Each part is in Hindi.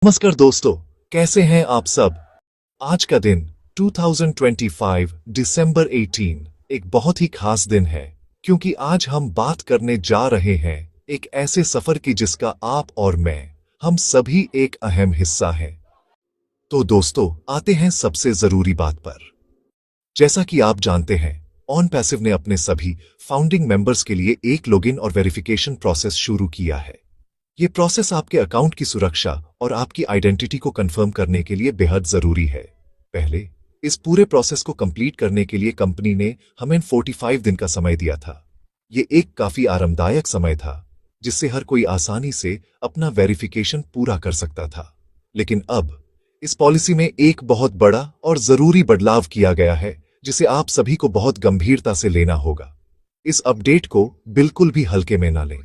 नमस्कार दोस्तों, कैसे हैं आप सब। आज का दिन 2025 दिसंबर 18 एक बहुत ही खास दिन है, क्योंकि आज हम बात करने जा रहे हैं एक ऐसे सफर की जिसका आप और मैं, हम सभी एक अहम हिस्सा हैं। तो दोस्तों, आते हैं सबसे जरूरी बात पर। जैसा कि आप जानते हैं, OnPassive ने अपने सभी फाउंडिंग मेंबर्स के लिए एक लॉगिन और वेरिफिकेशन प्रोसेस शुरू किया है। ये प्रोसेस आपके अकाउंट की सुरक्षा और आपकी आइडेंटिटी को कंफर्म करने के लिए बेहद जरूरी है। पहले इस पूरे प्रोसेस को कंप्लीट करने के लिए कंपनी ने हमें 45 दिन का समय दिया था। ये एक काफी आरामदायक समय था, जिससे हर कोई आसानी से अपना वेरिफिकेशन पूरा कर सकता था। लेकिन अब इस पॉलिसी में एक बहुत बड़ा और जरूरी बदलाव किया गया है, जिसे आप सभी को बहुत गंभीरता से लेना होगा। इस अपडेट को बिल्कुल भी हल्के में ना लें।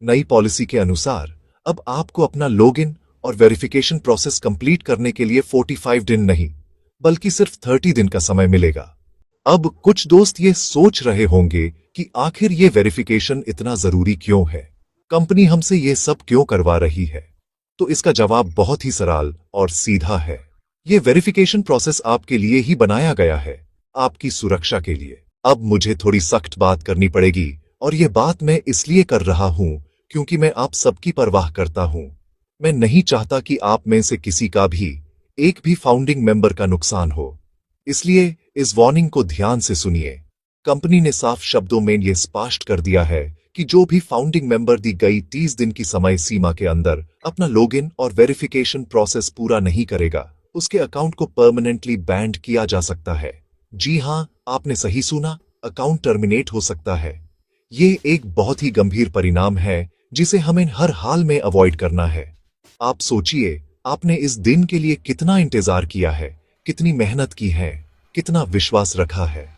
नई पॉलिसी के अनुसार अब आपको अपना लॉगिन और वेरिफिकेशन प्रोसेस कंप्लीट करने के लिए 45 दिन नहीं, बल्कि सिर्फ 30 दिन का समय मिलेगा। अब कुछ दोस्त ये सोच रहे होंगे कि आखिर ये वेरिफिकेशन इतना जरूरी क्यों है, कंपनी हमसे ये सब क्यों करवा रही है। तो इसका जवाब बहुत ही सरल और सीधा है। ये वेरिफिकेशन प्रोसेस आपके लिए ही बनाया गया है, आपकी सुरक्षा के लिए। अब मुझे थोड़ी सख्त बात करनी पड़ेगी, और यह बात मैं इसलिए कर रहा हूं क्योंकि मैं आप सबकी परवाह करता हूं। मैं नहीं चाहता कि आप में से किसी का भी एक भी फाउंडिंग मेंबर का नुकसान हो। इसलिए इस वार्निंग को ध्यान से सुनिए। कंपनी ने साफ शब्दों में यह स्पष्ट कर दिया है कि जो भी फाउंडिंग मेंबर दी गई 30 दिन की समय सीमा के अंदर अपना लॉगिन और वेरिफिकेशन प्रोसेस पूरा नहीं करेगा, उसके अकाउंट को परमानेंटली बैंड किया जा सकता है। जी हां, आपने सही सुना, अकाउंट टर्मिनेट हो सकता है। ये एक बहुत ही गंभीर परिणाम है, जिसे हमें हर हाल में अवॉइड करना है। आप सोचिए, आपने इस दिन के लिए कितना इंतजार किया है, कितनी मेहनत की है, कितना विश्वास रखा है।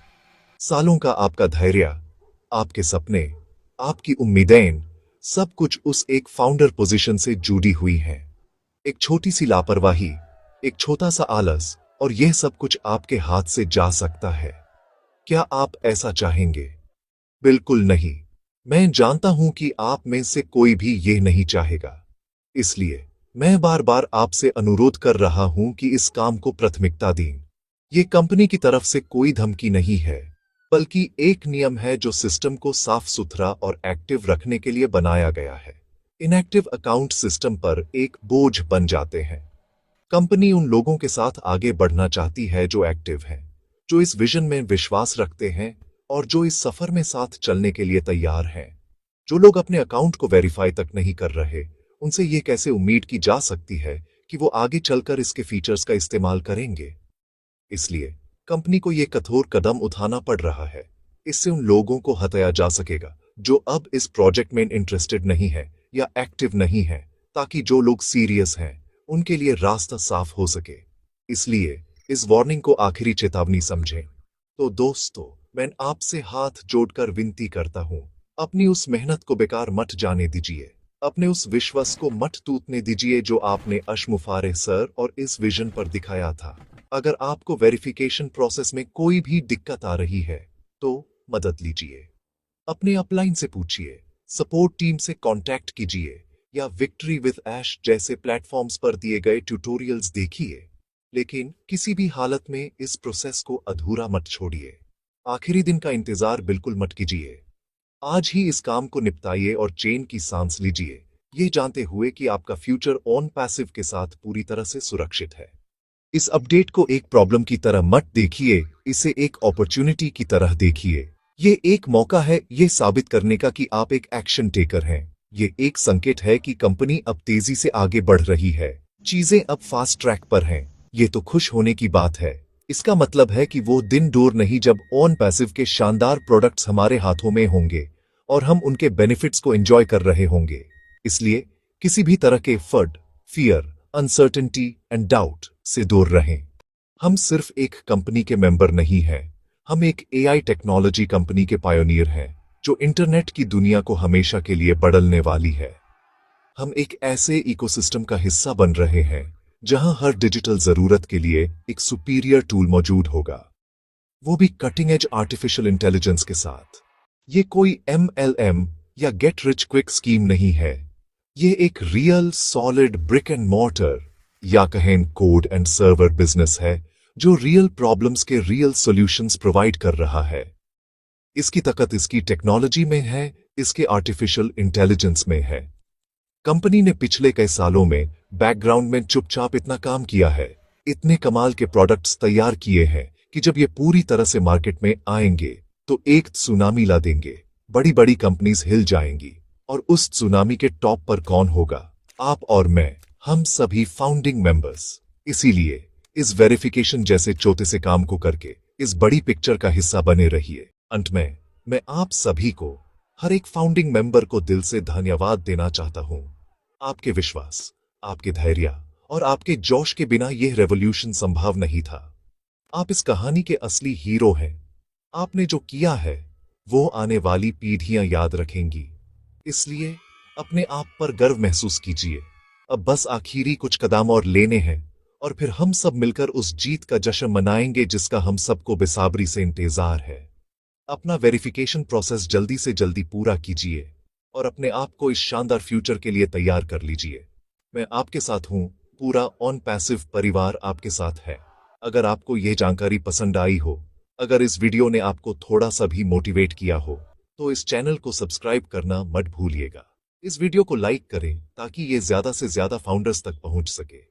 सालों का आपका धैर्य, आपके सपने, आपकी उम्मीदें, सब कुछ उस एक फाउंडर पोजीशन से जुड़ी हुई हैं। एक छोटी सी लापरवाही, एक छोटा सा आलस, और यह सब कुछ आपके हाथ से जा सकता है। क्या आप ऐसा चाहेंगे? बिल्कुल नहीं। मैं जानता हूं कि आप में से कोई भी यह नहीं चाहेगा। इसलिए मैं बार बार आपसे अनुरोध कर रहा हूं कि इस काम को प्राथमिकता दें। यह कंपनी की तरफ से कोई धमकी नहीं है, बल्कि एक नियम है जो सिस्टम को साफ सुथरा और एक्टिव रखने के लिए बनाया गया है। इनएक्टिव अकाउंट सिस्टम पर एक बोझ बन जाते हैं। कंपनी उन लोगों के साथ आगे बढ़ना चाहती है जो एक्टिव हैं, जो इस विजन में विश्वास रखते हैं और जो इस सफर में साथ चलने के लिए तैयार हैं। जो लोग अपने अकाउंट को वेरीफाई तक नहीं कर रहे, उनसे यह कैसे उम्मीद की जा सकती है कि वो आगे चलकर इसके फीचर्स का इस्तेमाल करेंगे। इसलिए कंपनी को यह कठोर कदम उठाना पड़ रहा है। इससे उन लोगों को हटाया जा सकेगा जो अब इस प्रोजेक्ट में इंटरेस्टेड नहीं है या एक्टिव नहीं है, ताकि जो लोग सीरियस हैं उनके लिए रास्ता साफ हो सके। इसलिए इस वार्निंग को आखिरी चेतावनी समझें। तो दोस्तों, मैं आपसे हाथ जोड़कर विनती करता हूं, अपनी उस मेहनत को बेकार मत जाने दीजिए। अपने उस विश्वास को मत टूटने दीजिए जो आपने अशमुफारे सर और इस विजन पर दिखाया था। अगर आपको वेरिफिकेशन प्रोसेस में कोई भी दिक्कत आ रही है, तो मदद लीजिए। अपने अपलाइन से पूछिए, सपोर्ट टीम से कांटेक्ट कीजिए, या विक्ट्री विद ऐश जैसे प्लेटफॉर्म्स पर दिए गए ट्यूटोरियल्स देखिए। लेकिन किसी भी हालत में इस प्रोसेस को अधूरा मत छोड़िए। आखिरी दिन का इंतजार बिल्कुल मत कीजिए। आज ही इस काम को निपटाइए और चैन की सांस लीजिए, ये जानते हुए कि आपका फ्यूचर OnPassive के साथ पूरी तरह से सुरक्षित है। इस अपडेट को एक प्रॉब्लम की तरह मत देखिए, इसे एक अपॉर्चुनिटी की तरह देखिए। ये एक मौका है ये साबित करने का कि आप एक एक्शन टेकर हैं। ये एक संकेत है कि कंपनी अब तेजी से आगे बढ़ रही है, चीजें अब फास्ट ट्रैक पर हैं। ये तो खुश होने की बात है। इसका मतलब है कि वो दिन दूर नहीं जब OnPassive के शानदार प्रोडक्ट्स हमारे हाथों में होंगे और हम उनके बेनिफिट्स को एंजॉय कर रहे होंगे। इसलिए किसी भी तरह के फर्ड, फियर, अनसर्टेनिटी एंड डाउट से दूर रहें। हम सिर्फ एक कंपनी के मेंबर नहीं हैं, हम एक AI टेक्नोलॉजी कंपनी के पायोनियर हैं, जो इंटरनेट की दुनिया को हमेशा के लिए बदलने वाली है। हम एक ऐसे इकोसिस्टम का हिस्सा बन रहे हैं जहां हर डिजिटल जरूरत के लिए एक सुपीरियर टूल मौजूद होगा, वो भी कटिंग एज आर्टिफिशियल इंटेलिजेंस के साथ। ये कोई MLM या गेट रिच क्विक स्कीम नहीं है। ये एक real solid brick and mortar या कहें कोड एंड सर्वर बिजनेस है जो रियल प्रॉब्लम्स के रियल सॉल्यूशंस प्रोवाइड कर रहा है। इसकी ताकत इसकी टेक्नोलॉजी में है, इसके आर्टिफिशियल इंटेलिजेंस में है। कंपनी ने पिछले कई सालों में बैकग्राउंड में चुपचाप इतना काम किया है, इतने कमाल के प्रोडक्ट्स तैयार किए हैं कि जब ये पूरी तरह से मार्केट में आएंगे तो एक सुनामी ला देंगे। बड़ी बड़ी कंपनीज हिल जाएंगी और उस सुनामी के टॉप पर कौन होगा? आप और मैं, हम सभी फाउंडिंग मेंबर्स। इसीलिए इस वेरिफिकेशन जैसे छोटे से काम को करके इस बड़ी पिक्चर का हिस्सा बने रहिए। अंत में मैं आप सभी को, हर एक फाउंडिंग मेंबर को दिल से धन्यवाद देना चाहता हूं। आपके विश्वास, आपके धैर्य और आपके जोश के बिना यह रेवोल्यूशन संभव नहीं था। आप इस कहानी के असली हीरो हैं। आपने जो किया है वो आने वाली पीढ़ियां याद रखेंगी। इसलिए अपने आप पर गर्व महसूस कीजिए। अब बस आखिरी कुछ कदम और लेने हैं और फिर हम सब मिलकर उस जीत का जश्न मनाएंगे जिसका हम सबको बेसब्री से इंतजार है। अपना वेरिफिकेशन प्रोसेस जल्दी से जल्दी पूरा कीजिए और अपने आप को इस शानदार फ्यूचर के लिए तैयार कर लीजिए। मैं आपके साथ हूं, पूरा ऑन पैसिव परिवार आपके साथ है। अगर आपको यह जानकारी पसंद आई हो, अगर इस वीडियो ने आपको थोड़ा सा भी मोटिवेट किया हो, तो इस चैनल को सब्सक्राइब करना मत भूलिएगा। इस वीडियो को लाइक करें ताकि ये ज्यादा से ज्यादा फाउंडर्स तक पहुंच सके।